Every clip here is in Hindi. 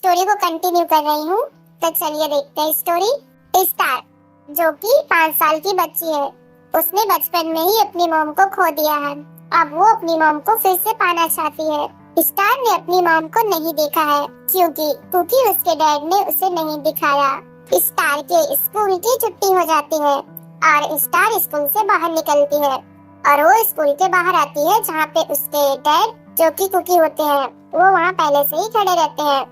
स्टोरी को कंटिन्यू कर रही हूँ। तो चलिए देखते हैं स्टोरी। स्टार जो कि 5 साल की बच्ची है, उसने बचपन में ही अपनी मॉम को खो दिया है। अब वो अपनी मॉम को फिर से पाना चाहती है। स्टार ने अपनी मॉम को नहीं देखा है क्योंकि उसके डैड ने उसे नहीं दिखाया। स्टार के स्कूल की छुट्टी हो जाती है और स्टार स्कूल से बाहर निकलती है और वो स्कूल के बाहर आती है जहाँ पे उसके डैड जो कि कुकी होते हैं वो वहाँ पहले से ही खड़े रहते हैं।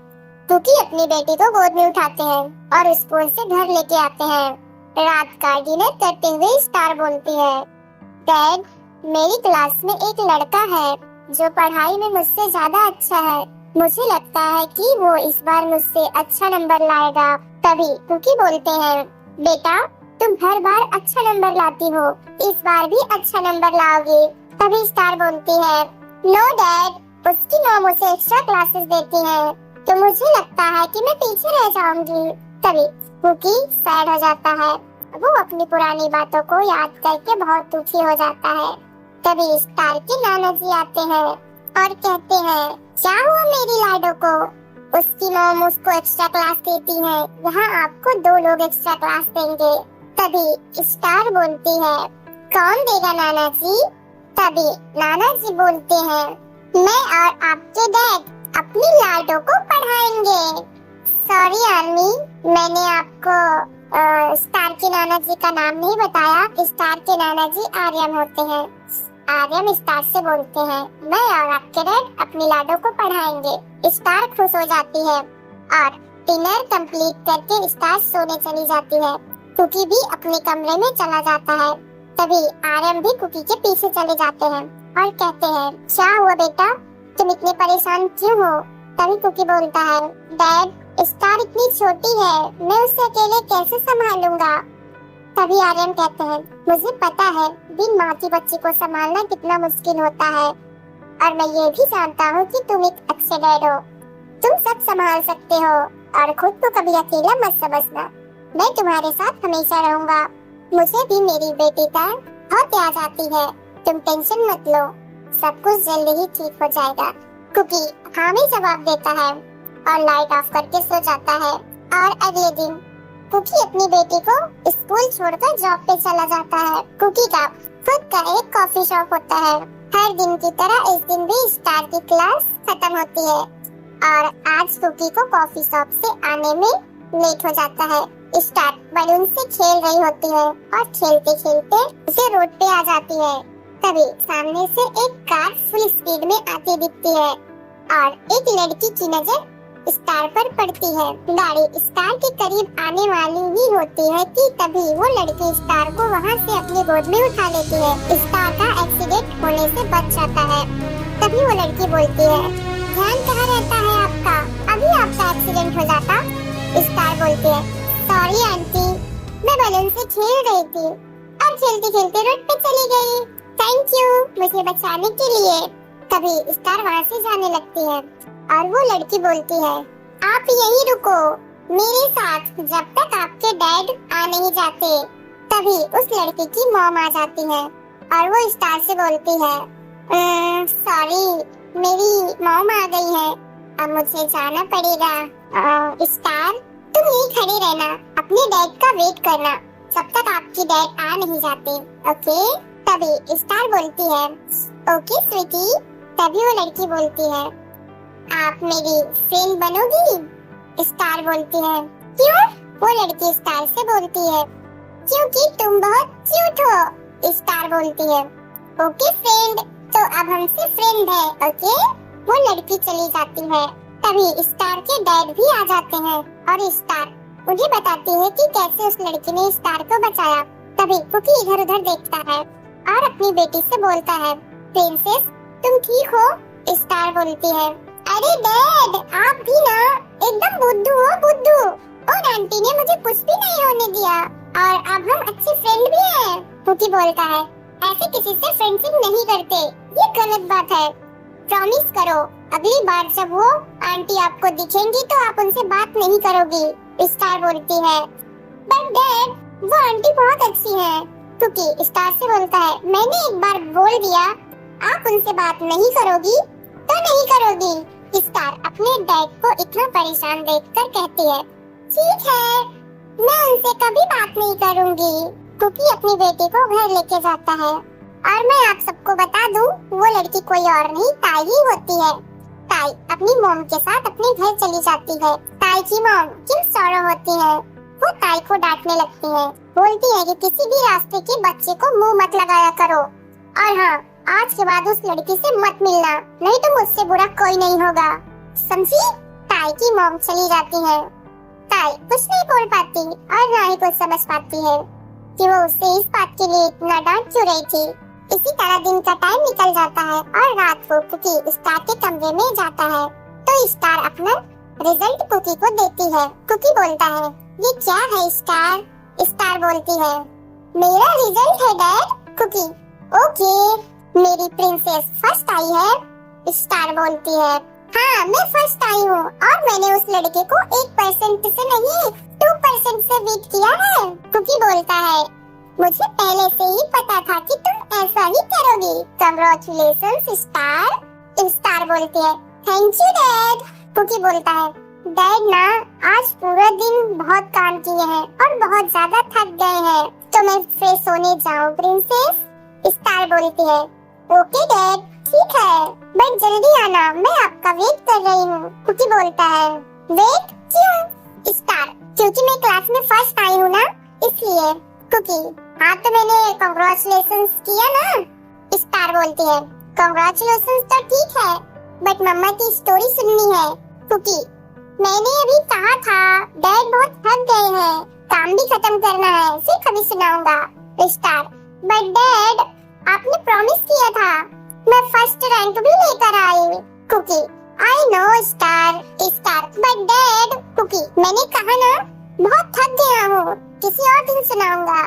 कुकी अपनी बेटी को गोद में उठाते हैं और स्कूल से घर लेके आते हैं। रात का डिनर करते हुए स्टार बोलती है, डैड मेरी क्लास में एक लड़का है जो पढ़ाई में मुझसे ज्यादा अच्छा है। मुझे लगता है कि वो इस बार मुझसे अच्छा नंबर लाएगा। तभी कुकी बोलते हैं, बेटा तुम हर बार अच्छा नंबर लाती हो, इस बार भी अच्छा नंबर लाओगी। तभी स्टार बोलती है, नो डैड, उसकी मॉम उसे एक्स्ट्रा क्लासेस देती है तो मुझे लगता है कि मैं पीछे रह जाऊंगी। तभी कुकी सैड हो जाता है। वो अपनी पुरानी बातों को याद करके बहुत दुखी हो जाता है। तभी स्टार के नाना जी आते हैं और कहते हैं, क्या हुआ मेरी लाडो को? उसकी मॉम उसको एक्स्ट्रा क्लास देती है, यहाँ आपको 2 लोग एक्स्ट्रा क्लास देंगे। तभी स्टार बोलती है, कौन देगा नाना जी? तभी नाना जी बोलते हैं, मैं और आपके डैड अपनी लाडो को पढ़ाएंगे। सॉरी आर्मी, मैंने आपको स्टार के नाना जी का नाम नहीं बताया। स्टार के नाना जी आर्यम होते हैं। आर्यम स्टार से बोलते हैं, मैं और आपके डैड अपनी लाडो को पढ़ाएंगे। स्टार खुश हो जाती है और डिनर कंप्लीट करके स्टार सोने चली जाती है। कुकी भी अपने कमरे में चला जाता है। तभी आर्यम भी कुकी के पीछे चले जाते हैं और कहते हैं, क्या हुआ बेटा, तुम इतने परेशान क्यों हो? तभी कुकी बोलता है, डैड स्टार इतनी छोटी है, मैं उसे अकेले कैसे संभालूंगा? तभी आर्यन कहते हैं, मुझे पता है बिन माँ की बच्ची को संभालना कितना मुश्किल होता है और मैं ये भी जानता हूँ कि तुम एक अच्छे डैड हो, तुम सब संभाल सकते हो और खुद को कभी अकेला मत समझना। मैं तुम्हारे साथ हमेशा रहूंगा। मुझे भी मेरी बेटी का बहुत याद आती है, तुम टेंशन मत लो, सब कुछ जल्दी ही ठीक हो जाएगा। कुकी हाँ में जवाब देता है और लाइट ऑफ करके सो जाता है। और अगले दिन कुकी अपनी बेटी को स्कूल छोड़कर जॉब पे चला जाता है। कुकी का खुद का एक कॉफी शॉप होता है। हर दिन की तरह इस दिन भी स्टार की क्लास खत्म होती है और आज कुकी को कॉफी शॉप से आने में लेट हो जाता है। स्टार बलून से खेल रही होती है और खेलते खेलते उसे रोड पे आ जाती है। तभी सामने से एक कार फुल स्पीड में आती दिखती है और एक लड़की की नजर स्टार पर पड़ती है। गाड़ी स्टार के करीब आने वाली ही होती है कि तभी वो लड़की स्टार को वहाँ से अपनी गोद में उठा लेती है। स्टार का एक्सीडेंट होने से बच जाता है। तभी वो लड़की बोलती है, ध्यान कहाँ रहता है आपका, अभी आपका एक्सीडेंट हो जाता। स्टार बोलती है, सॉरी आंटी, मैं बलून से खेल रही थी और खेलते खेलते रोड पे चली गई। थैंक यू मुझे बचाने के लिए। तभी स्टार वहाँ से जाने लगती है और वो लड़की बोलती है, आप यहीं रुको मेरे साथ जब तक आपके डैड आ नहीं जाते। तभी उस लड़की की मॉम आ जाती है और वो स्टार से बोलती है, सॉरी मेरी मॉम आ गई है, अब मुझे जाना पड़ेगा। स्टार तुम यहीं खड़े रहना, अपने डैड का वेट करना जब तक आपकी डैड आ नहीं जाते, ओके? तभी स्टार बोलती है, ओके स्वीटी। तभी वो लड़की बोलती है, आप मेरी फ्रेंड बनोगी? स्टार बोलती है, क्यों? वो लड़की स्टार से बोलती है, क्योंकि तुम बहुत क्यूट हो। स्टार बोलती है, ओके फ्रेंड, तो अब हमसे फ्रेंड है, ओके? वो लड़की चली जाती है। तभी स्टार के डैड भी आ जाते हैं और स्टार उन्हें बताती है कि कैसे उस लड़की ने स्टार को बचाया। तभी कुकी इधर उधर देखता है और अपनी बेटी से बोलता है, प्रिंसेस तुम ठीक हो? स्टार बोलती है, अरे डैड आप भी ना एकदम बुद्धू हो, बुद्धू। और आंटी ने मुझे कुछ भी नहीं होने दिया और अब हम अच्छे फ्रेंड भी हैं। कुकी बोलता है, ऐसे किसी से फ्रेंडशिप नहीं करते, ये गलत बात है। प्रॉमिस करो अगली बार जब वो आंटी आपको दिखेंगी तो आप उनसे बात नहीं करोगी। स्टार बोलती है, बट डैड वो आंटी बहुत अच्छी है। कुकी स्टार से बोलता है, मैंने एक बार बोल दिया आप उनसे बात नहीं करोगी तो नहीं करोगी। स्टार अपने डैड को इतना परेशान देखकर कहती है, ठीक है, मैं उनसे कभी बात नहीं करूंगी। कुकी अपनी बेटी को घर लेके जाता है और मैं आप सबको बता दूं, वो लड़की कोई और नहीं ताई ही होती है। ताई अपनी मॉम के साथ अपने घर चली जाती है। ताई की मॉम किम सौरो होती है, वो ताई को डांटने लगती है, बोलती है कि किसी भी रास्ते के बच्चे को मुंह मत लगाया करो, और हाँ, आज के बाद उस लड़की से मत मिलना, नहीं तो मुझसे बुरा कोई नहीं होगा, समझी? ताई की मॉम चली जाती है। ताई कुछ नहीं बोल पाती और ना ही कुछ समझ पाती है कि वो उससे इस बात के लिए इतना डांट क्यों रही थी। इसी तरह दिन का टाइम निकल जाता है और रात को कुकी स्टार के कमरे में जाता है तो स्टार अपना रिजल्ट कुकी को देती है। कुकी बोलता है, ये क्या है स्टार? स्टार बोलती है, मेरा रिजल्ट है डैड। कुकी, ओके, मेरी प्रिंसेस फर्स्ट आई है। स्टार बोलती है, हाँ मैं फर्स्ट आई हूँ और मैंने उस लड़के को 1% से नहीं 2% से बीट किया है। कुकी बोलता है, मुझे पहले से ही पता था कि तुम ऐसा ही करोगी। Congratulations star. स्टार बोलती है, थैंक यू डैड। कुकी बोलता है, डैड ना आज पूरा दिन बहुत काम किए हैं और बहुत ज्यादा थक गए हैं, तो मैं फिर सोने जाऊँ प्रिंसेस? स्टार बोलती है, ओके डैड, ठीक है, बट जल्दी आना, मैं आपका वेट कर रही हूँ। कुकी बोलता है, वेट क्यों? स्टार, क्योंकि मैं क्लास में फर्स्ट आई हूँ ना, इसलिए। कुकी, हाँ तो मैंने कांग्रेचुलेशंस किया ना। स्टार बोलती है, कांग्रेचुलेशंस तो ठीक है, बट मम्मा की स्टोरी सुननी है। कुकी, मैंने अभी कहा था डैड बहुत थक गए हैं, काम भी खत्म करना है, फिर कभी सुनाऊंगा। स्टार, बट डैड आपने प्रॉमिस किया था, मैं फर्स्ट रैंक भी लेकर आई। Cookie, I know Star. Star, but dad. Cookie, मैंने कहा ना बहुत थक गया हूँ, किसी और दिन सुनाऊंगा,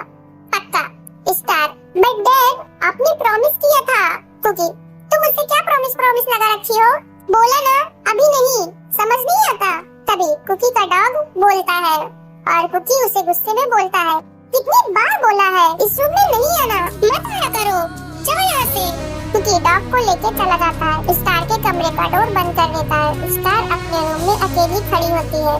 पक्का। स्टार, बट डैड आपने प्रॉमिस किया था। कुकी, तुम मुझसे क्या प्रॉमिस लगा रखी हो? बोला ना अभी नहीं, समझ नहीं आता। तभी कुकी का डॉग बोलता है और कुकी उसे गुस्से में बोलता है, कितनी बार बोला है इस रूम में नहीं आना, मत आया करो, जाओ यहाँ से। कुकी डॉग को लेके चला जाता है। स्टार के कमरे का डोर बंद कर देता है। स्टार अपने रूम में अकेली खड़ी होती है।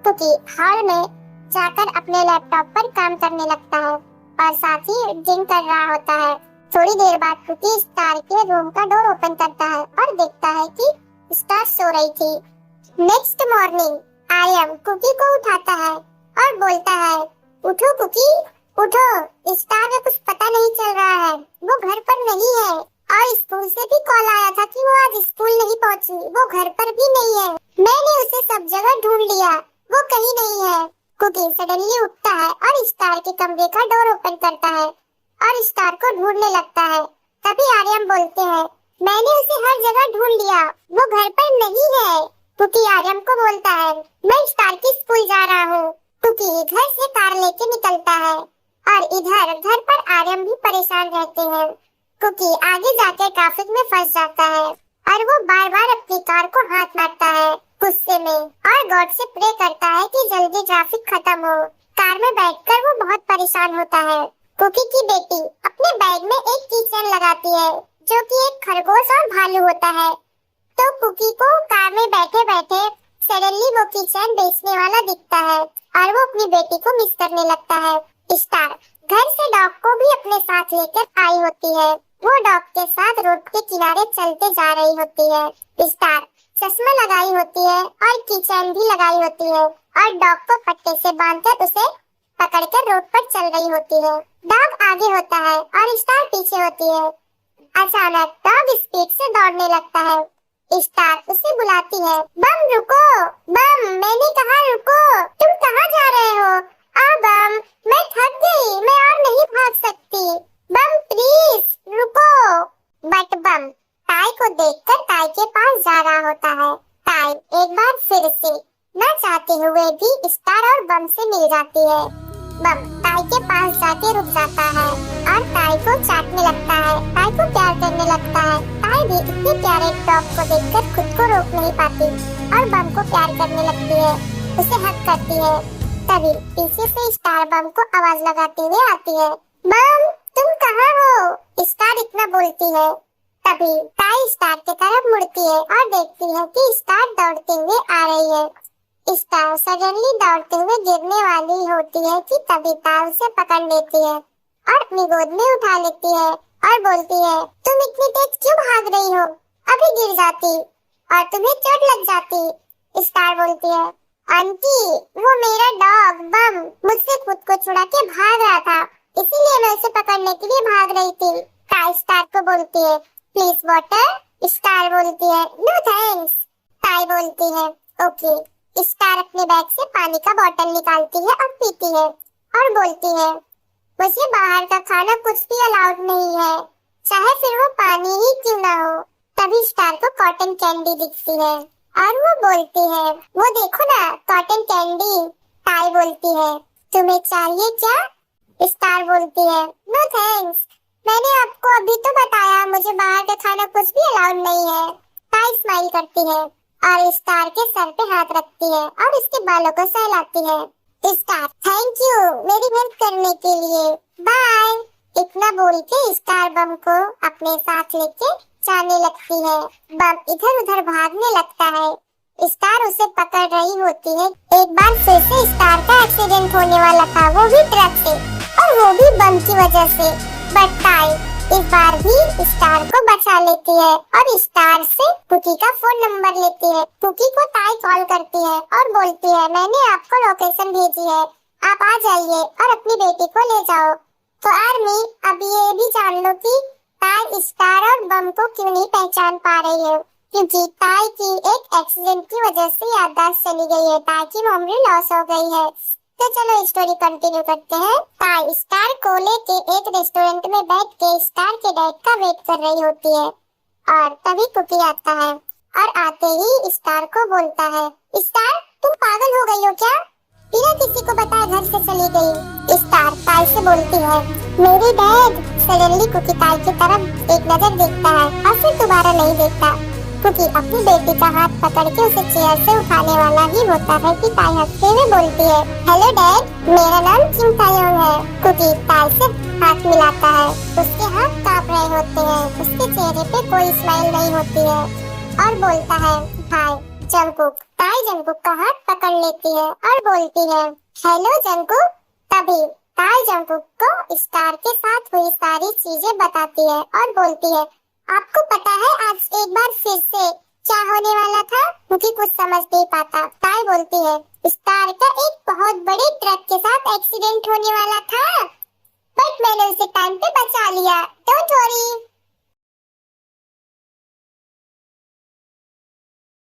कुकी हॉल में जाकर अपने लैपटॉप पर काम करने लगता है और साथ ही ड्रिंक कर रहा होता है। थोड़ी देर बाद कुकी स्टार के रूम का डोर ओपन करता है और देखता है कि स्टार सो रही थी। नेक्स्ट मॉर्निंग आर्यन कुकी को उठाता है और बोलता है, उठो कुकी, उठो, स्टार का कुछ पता नहीं चल रहा है, वो घर पर नहीं है और स्कूल से भी कॉल आया था कि वो आज स्कूल नहीं पहुंची, वो घर पर भी नहीं है, मैंने उसे सब जगह ढूंढ लिया, वो कहीं नहीं है। कुकी सडनली उठता है और स्टार के कमरे का डोर ओपन करता है और स्टार को ढूंढने लगता है। तभी आर्यन बोलते हैं, मैंने उसे हर जगह ढूंढ लिया, वो घर पर नहीं है। कुकी आर्यन को बोलता है, मैं स्टार के स्कूल जा रहा हूँ। कुकी घर से कार लेके निकलता है और इधर घर पर आर्यन भी परेशान रहते हैं। कुकी आगे जाकर ट्रैफिक में फंस जाता है और वो बार बार अपनी कार को हाथ मारता है गुस्से में और गॉड से प्रे करता है कि जल्दी ट्रैफिक खत्म हो। कार में बैठकर वो बहुत परेशान होता है। कुकी की बेटी अपने बैग में एक कीचेन लगाती है जो कि एक खरगोश और भालू होता है। तो कुकी को कार में बैठे बैठे सडनली वो कीचेन बेचने वाला दिखता है और वो अपनी बेटी को मिस करने लगता है। स्टार घर से डॉग को भी अपने साथ लेकर आई होती है। वो डॉग के साथ रोड के किनारे चलते जा रही होती है। स्टार चश्मा लगाई होती है और कीचेन भी लगाई होती है और डॉग को पट्टे से बांधकर उसे पकड़कर रोड पर चल रही होती है। डॉग आगे होता है और स्टार पीछे होती है। अचानक डॉग स्पीड से दौड़ने लगता है। स्टार उसे बुलाती है, बम रुको, बम, मैंने कहा रुको, तुम कहाँ जा रहे हो? बम, मैं थक गई, मैं और नहीं भाग सकती, बम प्लीज रुको। बट बम टाई को देखकर टाई के पास जा रहा होता है। टाई एक बार फिर से न चाहते हुए भी स्टार और बम से मिल जाती है। बम टाई के पास जाके रुक जाता है और टाई को चाटने लगता है, टाई को प्यार करने लगता है। टाई भी इतने प्यारे डॉग को देखकर खुद को रोक नहीं पाती और बम को प्यार करने लगती है, उसे हक करती है। तभी पीछे से स्टार बम को आवाज लगाते हुए आती है, बम तुम कहाँ हो? स्टार इतना बोलती है तभी ताई स्टार की तरफ मुड़ती है और देखती है कि स्टार दौड़ते हुए आ रही है। स्टार सडनली दौड़ते हुए गिरने वाली होती है कि तभी ताई उसे पकड़ लेती है और अपनी गोद में उठा लेती है और बोलती है, तुम इतनी तेज क्यों भाग रही हो? अभी गिर जाती और तुम्हें चोट लग जाती। स्टार बोलती है, आंटी वो मेरा डॉग बम मुझसे खुद को छुड़ा के भाग रहा था, इसीलिए मैं उसे पकड़ने के लिए भाग रही थी। ताई स्टार को बोलती है, प्लीज वाटर। स्टार बोलती है, नो थैंक्स। ताई बोलती है, ओके। स्टार अपने बैग से पानी का बोतल निकालती है और पीती है और बोलती है, मुझे बाहर का खाना कुछ भी अलाउड नहीं है, चाहे फिर वो पानी ही क्यों ना हो। तभी स्टार को कॉटन कैंडी दिखती है और वो बोलती है, वो देखो ना कॉटन कैंडी। ताई बोलती है, तुम्हें चाहिए क्या? स्टार बोलती है, नो थैंक्स, मैंने आपको अभी तो बताया मुझे बाहर का खाना कुछ भी अलाउड नहीं है। ताई स्माइल करती है और स्टार के सर पे हाथ रखती है और इसके बालों को सहलाती है। स्टार, थैंक यू मेरी हेल्प करने के लिए, बाय। इतना बोल के स्टार बम को अपने साथ लेके जाने लगती है। बम इधर उधर भागने लगता है। स्टार उसे पकड़ रही होती है। एक बार फिर से स्टार का एक्सीडेंट होने वाला था, वो भी ट्रक से, और वो भी बम की वजह से। बट ताई इस बार भी स्टार को बचा लेती है और स्टार से कुकी का फोन नंबर लेती है। कुकी को ताई कॉल करती है और बोलती है, मैंने आपको लोकेशन भेजी है, आप आ जाइए और अपनी बेटी को ले जाओ। तो आर्मी, अब ये भी जान लो कि ताई स्टार और बम को क्यों नहीं पहचान पा रही है, क्योंकि ताई की एक एक्सीडेंट की वजह से याददाश्त चली गई है, ताई की मेमोरी लॉस हो गई है। तो चलो स्टोरी कंटिन्यू करते हैं। ताई स्टार को लेके एक रेस्टोरेंट में बैठ के स्टार के डैड का वेट कर रही होती है और तभी कुकी आता है और आते ही स्टार को बोलता है, स्टार तुम पागल हो गई हो क्या? बिना किसी को बताए घर से चली गई। स्टार ताई से बोलती है, मेरे डैड। सडनली कुकी ताई की तरफ एक नजर देखता है और फिर दोबारा नहीं देखता। कुकी अपनी बेटी का हाथ पकड़ के उसे चेयर से उठाने वाला ही होता है कि ताई हंसते हुए बोलती है, हेलो डैड, मेरा नाम किम तायोंग है। कुकी ताई से हाथ मिलाता है। उसके हाथ कांप रहे होते हैं, उसके चेहरे पे कोई स्माइल नहीं होती है और बोलता है, हाय जंगकुक। ताई जंगकुक का हाथ पकड़ लेती है और बोलती है, हेलो जंगकुक। तभी ताई जंगकुक को स्टार के साथ हुई सारी चीजें बताती है और बोलती है, आपको पता है आज एक बार फिर से क्या होने वाला था? क्योंकि कुछ समझ नहीं पाता। ताई बोलती है, स्टार का एक बहुत बड़े ट्रक के साथ एक्सीडेंट होने वाला था, बट मैंने उसे टाइम पे बचा लिया, डोंट वरी।